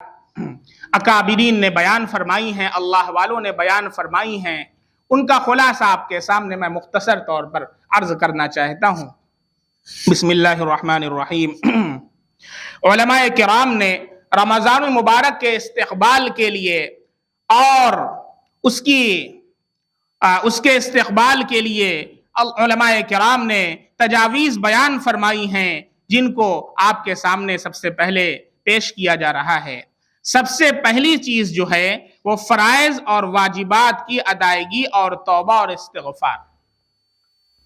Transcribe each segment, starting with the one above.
اکابرین نے بیان فرمائی ہیں، اللہ والوں نے بیان فرمائی ہیں، ان کا خلاصہ آپ کے سامنے میں مختصر طور پر عرض کرنا چاہتا ہوں۔ بسم اللہ الرحمن الرحیم۔ علماء کرام نے رمضان المبارک کے استقبال کے لیے اور اس کے استقبال کے لیے علماء کرام نے تجاویز بیان فرمائی ہیں، جن کو آپ کے سامنے سب سے پہلے پیش کیا جا رہا ہے۔ سب سے پہلی چیز جو ہے وہ فرائض اور واجبات کی ادائیگی اور توبہ اور استغفار۔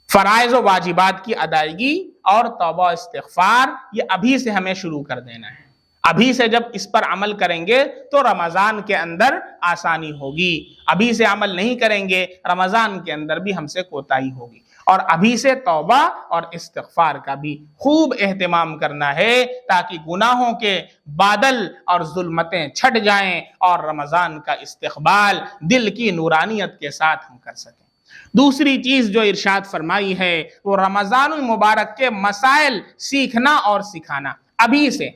فرائض و واجبات کی ادائیگی اور توبہ و استغفار یہ ابھی سے ہمیں شروع کر دینا ہے۔ ابھی سے جب اس پر عمل کریں گے تو رمضان کے اندر آسانی ہوگی، ابھی سے عمل نہیں کریں گے رمضان کے اندر بھی ہم سے کوتاہی ہوگی۔ اور ابھی سے توبہ اور استغفار کا بھی خوب اہتمام کرنا ہے، تاکہ گناہوں کے بادل اور ظلمتیں چھٹ جائیں اور رمضان کا استقبال دل کی نورانیت کے ساتھ ہم کر سکیں۔ دوسری چیز جو ارشاد فرمائی ہے وہ رمضان المبارک کے مسائل سیکھنا اور سکھانا ابھی سے۔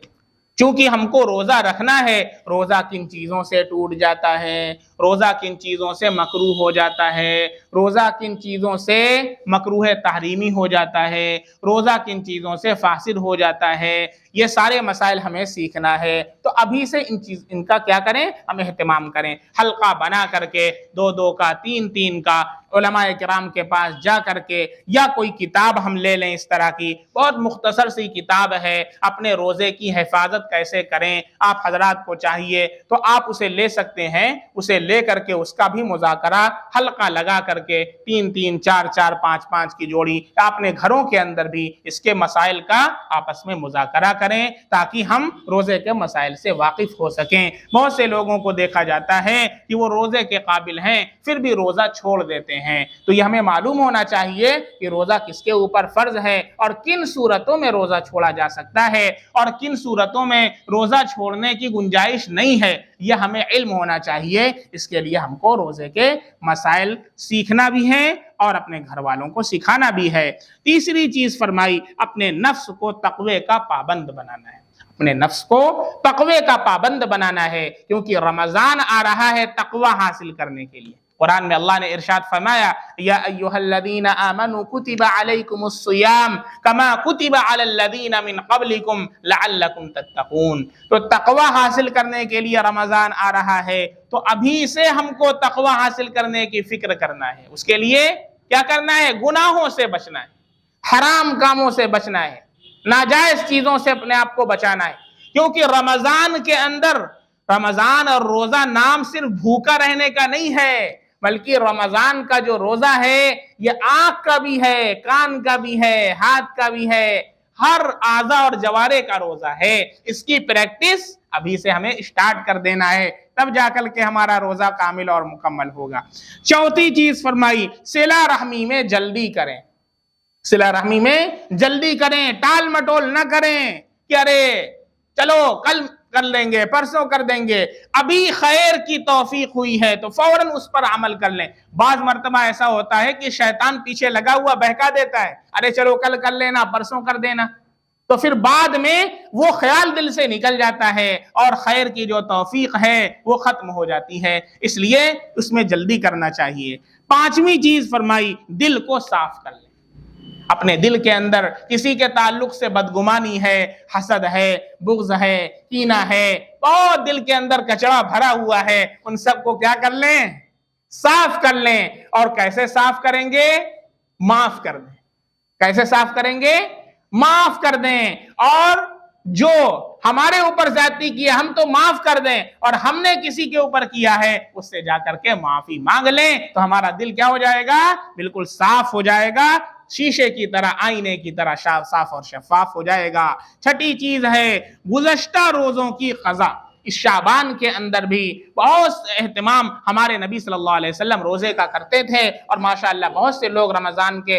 چونکہ ہم کو روزہ رکھنا ہے، روزہ کن چیزوں سے ٹوٹ جاتا ہے، روزہ کن چیزوں سے مکروہ ہو جاتا ہے، روزہ کن چیزوں سے مکروہ تحریمی ہو جاتا ہے، روزہ کن چیزوں سے فاسد ہو جاتا ہے، یہ سارے مسائل ہمیں سیکھنا ہے۔ تو ابھی سے ان کا کیا کریں، ہم اہتمام کریں۔ حلقہ بنا کر کے 2 کا 3 کا علماء کرام کے پاس جا کر کے، یا کوئی کتاب ہم لے لیں، اس طرح کی بہت مختصر سی کتاب ہے، اپنے روزے کی حفاظت کیسے کریں، آپ حضرات کو چاہیے تو آپ اسے لے سکتے ہیں۔ اسے لے کر کے اس کا بھی مذاکرہ حلقہ لگا کر کے 3 4 5 کی جوڑی اپنے گھروں کے اندر بھی اس کے مسائل کا آپس میں مذاکرہ کریں، تاکہ ہم روزے کے مسائل سے واقف ہو سکیں۔ بہت سے لوگوں کو دیکھا جاتا ہے کہ وہ روزے کے قابل ہیں پھر بھی روزہ چھوڑ دیتے ہیں۔ تو یہ ہمیں معلوم ہونا چاہیے کہ روزہ کس کے اوپر فرض ہے اور کن صورتوں میں روزہ چھوڑا جا سکتا ہے اور کن صورتوں میں روزہ چھوڑنے کی گنجائش نہیں ہے، یہ ہمیں علم ہونا چاہیے۔ اس کے لیے ہم کو روزے کے مسائل سیکھنا بھی ہے اور اپنے گھر والوں کو سکھانا بھی ہے۔ تیسری چیز فرمائی، اپنے نفس کو تقوی کا پابند بنانا ہے۔ اپنے نفس کو تقوی کا پابند بنانا ہے، کیونکہ رمضان آ رہا ہے تقوی حاصل کرنے کے لیے۔ قرآن میں اللہ نے ارشاد فرمایا، یا ایھا الذین آمنوا کتب علیکم الصیام کما کتب علی الذین من قبلکم لعلکم تتقون۔ تو تقوی حاصل کرنے کے لیے رمضان آ رہا ہے، تو ابھی سے ہم کو تقوی حاصل کرنے کی فکر کرنا ہے۔ اس کے لیے کیا کرنا ہے؟ گناہوں سے بچنا ہے، حرام کاموں سے بچنا ہے، ناجائز چیزوں سے اپنے آپ کو بچانا ہے۔ کیونکہ رمضان کے اندر، رمضان اور روزہ نام صرف بھوکا رہنے کا نہیں ہے، بلکہ رمضان کا جو روزہ ہے یہ آنکھ کا بھی ہے، کان کا بھی ہے، ہاتھ کا بھی ہے، ہر اعضاء اور جوارے کا روزہ ہے۔ اس کی پریکٹس ابھی سے ہمیں اسٹارٹ کر دینا ہے، تب جا کر کے ہمارا روزہ کامل اور مکمل ہوگا۔ چوتھی چیز فرمائی، صلہ رحمی میں جلدی کریں۔ صلہ رحمی میں جلدی کریں، ٹال مٹول نہ کریں کہ ارے چلو کل کر لیں گے، پرسوں کر دیں گے، ابھی خیر کی توفیق ہوئی ہے تو فوراً اس پر عمل کر لیں۔ بعض مرتبہ ایسا ہوتا ہے کہ شیطان پیچھے لگا ہوا بہکا دیتا ہے، ارے چلو کل کر لینا، پرسوں کر دینا، تو پھر بعد میں وہ خیال دل سے نکل جاتا ہے اور خیر کی جو توفیق ہے وہ ختم ہو جاتی ہے۔ اس لیے اس میں جلدی کرنا چاہیے۔ پانچویں چیز فرمائی، دل کو صاف کر لیں۔ اپنے دل کے اندر کسی کے تعلق سے بدگمانی ہے، حسد ہے، بغض ہے، کینہ ہے، بہت دل کے اندر کچرا بھرا ہوا ہے، ان سب کو کیا کر لیں؟ صاف کر لیں۔ اور کیسے صاف کریں گے؟ معاف کر دیں۔ کیسے صاف کریں گے؟ معاف کر دیں۔ اور جو ہمارے اوپر زیادتی کی ہے ہم تو معاف کر دیں، اور ہم نے کسی کے اوپر کیا ہے اس سے جا کر کے معافی مانگ لیں، تو ہمارا دل کیا ہو جائے گا؟ بالکل صاف ہو جائے گا، شیشے کی طرح، آئینے کی طرح صاف اور شفاف ہو جائے گا۔ چھٹی چیز ہے گزشتہ روزوں کی قضا۔ اس شعبان کے اندر بھی بہت اہتمام ہمارے نبی صلی اللہ علیہ وسلم روزے کا کرتے تھے، اور ماشاءاللہ بہت سے لوگ رمضان کے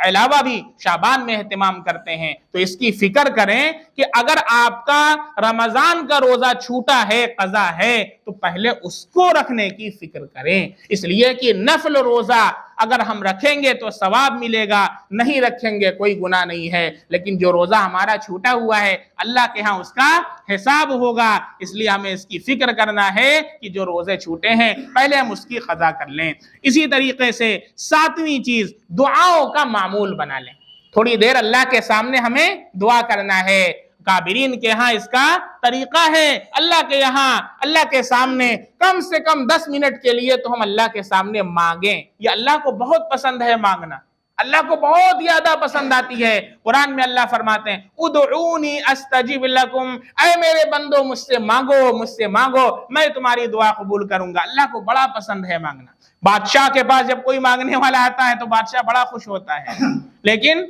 علاوہ بھی شعبان میں اہتمام کرتے ہیں۔ تو اس کی فکر کریں کہ اگر آپ کا رمضان کا روزہ چھوٹا ہے، قضا ہے، تو پہلے اس کو رکھنے کی فکر کریں، اس لیے کہ نفل روزہ اگر ہم رکھیں گے تو ثواب ملے گا، نہیں رکھیں گے کوئی گناہ نہیں ہے، لیکن جو روزہ ہمارا چھوٹا ہوا ہے اللہ کے ہاں اس کا حساب ہوگا، اس لیے ہمیں اس کی فکر کرنا ہے کہ جو روزے چھوٹے ہیں پہلے ہم اس کی قضا کر لیں۔ اسی طریقے سے ساتویں چیز، دعاؤں کا معمول بنا لیں۔ تھوڑی دیر اللہ کے سامنے ہمیں دعا کرنا ہے۔ کابرین کے ہاں اس کا طریقہ ہے، اللہ کے یہاں اللہ کے سامنے کم سے کم 10 منٹ کے لیے تو ہم اللہ کے سامنے مانگیں۔ یہ اللہ کو بہت پسند ہے مانگنا، اللہ کو بہت زیادہ پسند آتی ہے۔ قرآن میں اللہ فرماتے ہیں ادعونی استجب لکم، اے میرے بندو مجھ سے مانگو میں تمہاری دعا قبول کروں گا۔ اللہ کو بڑا پسند ہے مانگنا۔ بادشاہ کے پاس جب کوئی مانگنے والا آتا ہے تو بادشاہ بڑا خوش ہوتا ہے، لیکن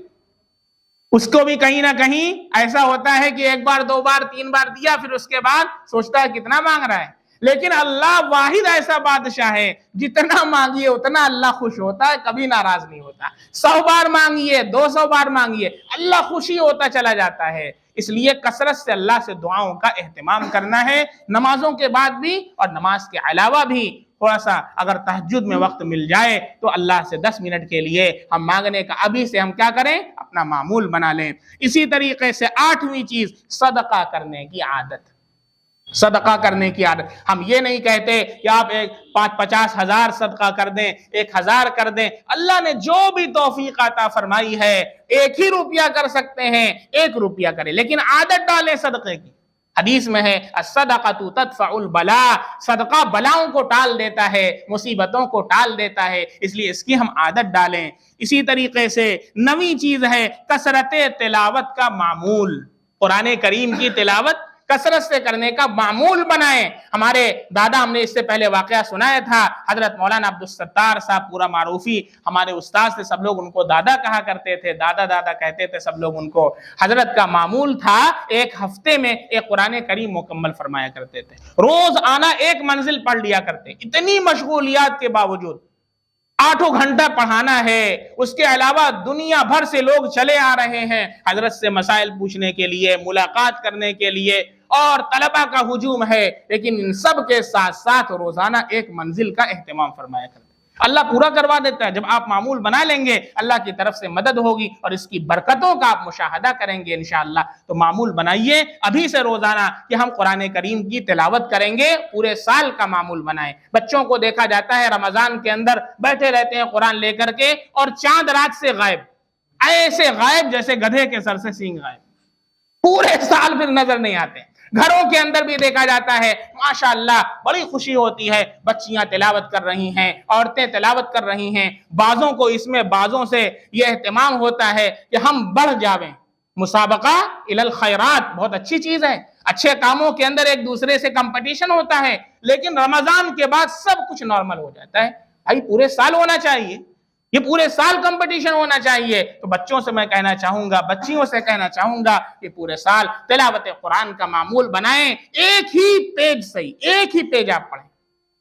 اس کو بھی کہیں نہ کہیں ایسا ہوتا ہے کہ ایک بار 2 بار 3 بار دیا، پھر اس کے بعد سوچتا ہے کتنا مانگ رہا ہے۔ لیکن اللہ واحد ایسا بادشاہ ہے، جتنا مانگیے اتنا اللہ خوش ہوتا ہے، کبھی ناراض نہیں ہوتا۔ 100 بار مانگیے، 200 بار مانگیے، اللہ خوشی ہوتا چلا جاتا ہے۔ اس لیے کثرت سے اللہ سے دعاؤں کا اہتمام کرنا ہے، نمازوں کے بعد بھی اور نماز کے علاوہ بھی۔ تھوڑا سا اگر تہجد میں وقت مل جائے تو اللہ سے 10 منٹ کے لیے ہم مانگنے کا ابھی سے ہم کیا کریں، اپنا معمول بنا لیں۔ اسی طریقے سے 8ویں چیز، صدقہ کرنے کی عادت۔ صدقہ کرنے کی عادت، ہم یہ نہیں کہتے کہ آپ 50,000 صدقہ کر دیں، 1,000 کر دیں۔ اللہ نے جو بھی توفیق عطا فرمائی ہے، 1 ہی روپیہ کر سکتے ہیں 1 روپیہ کریں، لیکن عادت ڈالیں صدقے کی۔ حدیث میں ہے الصدقۃ تدفع البلاء، صدقہ بلاؤں کو ٹال دیتا ہے، مصیبتوں کو ٹال دیتا ہے، اس لیے اس کی ہم عادت ڈالیں۔ اسی طریقے سے 9ویں چیز ہے کثرت تلاوت کا معمول۔ قرآن کریم کی تلاوت کثرت سے کرنے کا معمول بنائیں۔ ہمارے دادا، ہم نے اس سے پہلے واقعہ سنایا تھا، حضرت مولانا عبدالستار صاحب، پورا معروفی ہمارے استاد تھے، سب لوگ ان کو دادا کہا کرتے تھے، دادا کہتے تھے سب لوگ ان کو۔ حضرت کا معمول تھا 1 ہفتے میں 1 قرآن کریم مکمل فرمایا کرتے تھے، روز آنا 1 منزل پڑھ لیا کرتے، اتنی مشغولیات کے باوجود۔ 8 گھنٹہ پڑھانا ہے، اس کے علاوہ دنیا بھر سے لوگ چلے آ رہے ہیں حضرت سے مسائل پوچھنے کے لیے، ملاقات کرنے کے لیے، اور طلبہ کا ہجوم ہے، لیکن ان سب کے ساتھ ساتھ روزانہ 1 منزل کا اہتمام فرمایا کرتے ہیں۔ اللہ پورا کروا دیتا ہے۔ جب آپ معمول بنا لیں گے اللہ کی طرف سے مدد ہوگی اور اس کی برکتوں کا آپ مشاہدہ کریں گے انشاءاللہ۔ تو معمول بنائیے ابھی سے روزانہ کہ ہم قرآن کریم کی تلاوت کریں گے، پورے سال کا معمول بنائیں۔ بچوں کو دیکھا جاتا ہے رمضان کے اندر بیٹھے رہتے ہیں قرآن لے کر کے، اور چاند رات سے غائب، ایسے غائب جیسے گدھے کے سر سے سینگ غائب، پورے سال پھر نظر نہیں آتے۔ گھروں کے اندر بھی دیکھا جاتا ہے ماشاءاللہ بڑی خوشی ہوتی ہے، بچیاں تلاوت کر رہی ہیں، عورتیں تلاوت کر رہی ہیں، بعضوں کو اس میں بعضوں سے یہ اہتمام ہوتا ہے کہ ہم بڑھ جاویں۔ مسابقہ الی الخیرات بہت اچھی چیز ہے، اچھے کاموں کے اندر ایک دوسرے سے کمپٹیشن ہوتا ہے، لیکن رمضان کے بعد سب کچھ نارمل ہو جاتا ہے۔ بھائی پورے سال ہونا چاہیے، یہ پورے سال کمپٹیشن ہونا چاہیے۔ تو بچوں سے میں کہنا چاہوں گا، بچیوں سے کہنا چاہوں گا کہ پورے سال تلاوت قرآن کا معمول بنائیں۔ 1 ہی پیج صحیح، 1 ہی پیج آپ پڑھیں،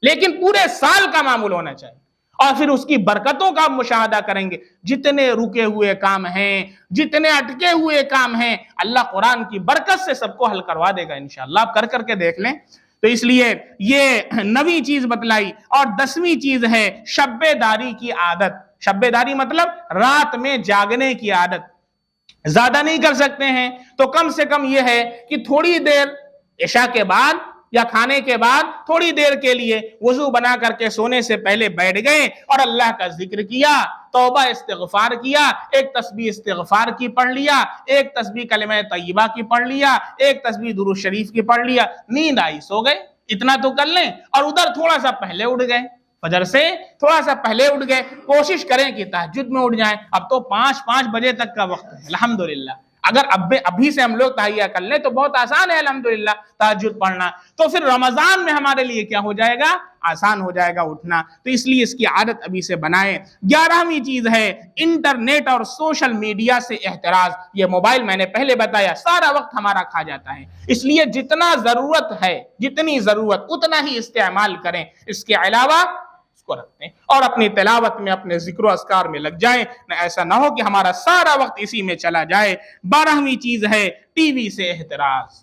لیکن پورے سال کا معمول ہونا چاہیے، اور پھر اس کی برکتوں کا مشاہدہ کریں گے۔ جتنے رکے ہوئے کام ہیں، جتنے اٹکے ہوئے کام ہیں، اللہ قرآن کی برکت سے سب کو حل کروا دے گا انشاءاللہ۔ آپ کر کے دیکھ لیں۔ تو اس لیے یہ 9ویں چیز بتلائی۔ اور 10ویں چیز ہے شب داری کی عادت۔ شب داری مطلب رات میں جاگنے کی عادت۔ زیادہ نہیں کر سکتے ہیں تو کم سے کم یہ ہے کہ تھوڑی دیر عشاء کے بعد یا کھانے کے بعد تھوڑی دیر کے لیے وضو بنا کر کے سونے سے پہلے بیٹھ گئے اور اللہ کا ذکر کیا، توبہ استغفار کیا، 1 تسبیح استغفار کی پڑھ لیا، 1 تسبیح کلمہ طیبہ کی پڑھ لیا، 1 تسبیح درود شریف کی پڑھ لیا، نیند آئی سو گئے، اتنا تو کر لیں۔ اور ادھر تھوڑا سا پہلے اٹھ گئے، فجر سے تھوڑا سا پہلے اٹھ گئے، کوشش کریں کہ تہجد میں اٹھ جائیں۔ اب تو 5 بجے تک کا وقت ہے الحمدللہ، اگر ابھی سے ہم لوگ تہیہ کر لیں تو بہت آسان ہے الحمدللہ تہجد پڑھنا، تو پھر رمضان میں ہمارے لیے کیا ہو جائے گا، آسان ہو جائے گا اٹھنا۔ تو اس لیے اس کی عادت ابھی سے بنائیں۔ 11ویں چیز ہے انٹرنیٹ اور سوشل میڈیا سے احتراز۔ یہ موبائل میں نے پہلے بتایا سارا وقت ہمارا کھا جاتا ہے، اس لیے جتنا ضرورت ہے، جتنی ضرورت اتنا ہی استعمال کریں، اس کے علاوہ کو رکھتے ہیں اور اپنی تلاوت میں، اپنے ذکر و اذکار میں لگ جائیں۔ نہ ایسا نہ ہو کہ ہمارا سارا وقت اسی میں چلا جائے۔ 12ویں چیز ہے ٹی وی سے احتراز۔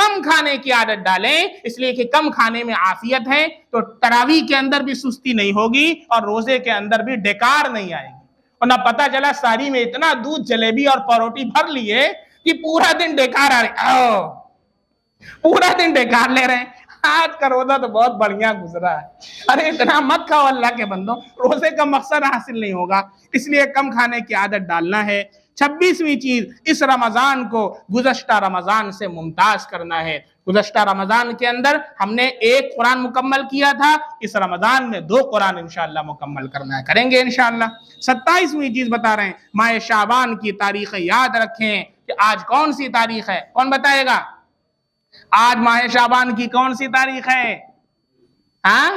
کم کھانے کی عادت ڈالیں، اس لیے کہ کم کھانے میں عافیت ہے، تو تراویح کے اندر بھی سستی نہیں ہوگی اور روزے کے اندر بھی ڈکار نہیں آئے گی۔ اور نہ پتہ چلا ساری میں اتنا دودھ جلیبی اور پروٹی بھر لیے کہ پورا دن ڈکار آ رہے، پورا دن ڈکار لے رہے ہیں۔ آج کا روزہ تو بہت بڑھیا گزرا ہے، ارے اتنا مت کھاؤ اللہ کے بندوں، روزے کا مقصد حاصل نہیں ہوگا، اس لیے کم کھانے کی عادت ڈالنا ہے۔ 26ویں چیز، اس رمضان کو گزشتہ رمضان سے ممتاز کرنا ہے۔ گزشتہ رمضان کے اندر ہم نے 1 قرآن مکمل کیا تھا، اس رمضان میں 2 قرآن انشاءاللہ مکمل کرنا ہے، کریں گے انشاءاللہ۔ 27ویں چیز بتا رہے ہیں، ماہ شعبان کی تاریخ یاد رکھیں کہ آج کون سی تاریخ ہے، کون بتائے گا؟ آج ماہ شعبان کی کون سی تاریخ ہے؟ ہاں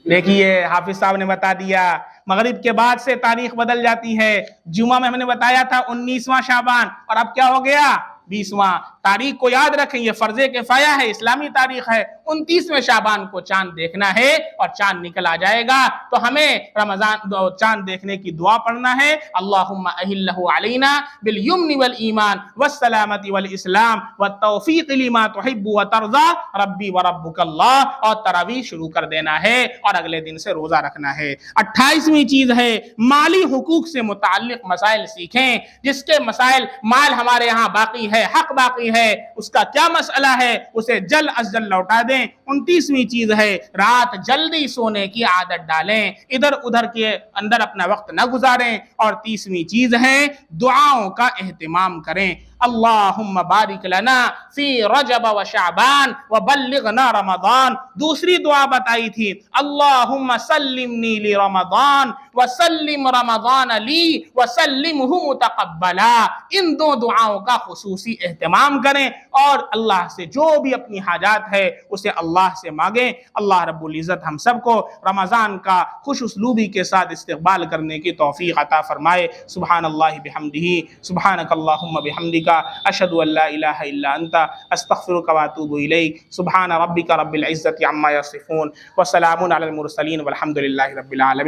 دیکھیے حافظ صاحب نے بتا دیا، مغرب کے بعد سے تاریخ بدل جاتی ہے۔ جمعہ میں ہم نے بتایا تھا 19واں شعبان، اور اب کیا ہو گیا؟ 20واں۔ تاریخ کو یاد رکھیں، یہ فرض کفایہ ہے، اسلامی تاریخ ہے۔ 29ویں شعبان کو چاند دیکھنا ہے، اور چاند نکل آ جائے گا تو ہمیں رمضان چاند دیکھنے کی دعا پڑھنا ہے، اللہم اہلہ علینا بالیمن والایمان والسلامت والاسلام والتوفیق لما تحب وترضى ربی وربک اللہ، اور تراویح شروع کر دینا ہے اور اگلے دن سے روزہ رکھنا ہے۔ 28ویں چیز ہے، مالی حقوق سے متعلق مسائل سیکھیں، جس کے مسائل مال ہمارے ہاں باقی ہے، حق باقی ہے، اس کا کیا مسئلہ ہے، اسے جلد از جلد لوٹا دیں۔ 29ویں چیز ہے، رات جلدی سونے کی عادت ڈالیں، ادھر ادھر کے اندر اپنا وقت نہ گزاریں۔ اور 30ویں چیز ہے، دعاؤں کا اہتمام کریں۔ اللہم بارک لنا فی رجب و شعبان وبلغنا رمضان۔ دوسری دعا بتائی تھی، اللہم سلمنی لرمضان وسلم رمضان لی وسلمہ متقبلا۔ ان 2 دعاؤں کا خصوصی اہتمام کریں، اور اللہ سے جو بھی اپنی حاجات ہے اسے اللہ سے مانگیں۔ اللہ رب العزت ہم سب کو رمضان کا خوش اسلوبی کے ساتھ استقبال کرنے کی توفیق عطا فرمائے۔ سبحان اللہ بحمدہ، سبحانک اللہم بحمدک، اشہد ان لا الہ الا انت، استغفرک واتوب الیک۔ سبحان ربک رب العزت عما یصفون، وسلام علی المرسلین والحمد للہ رب العالمین۔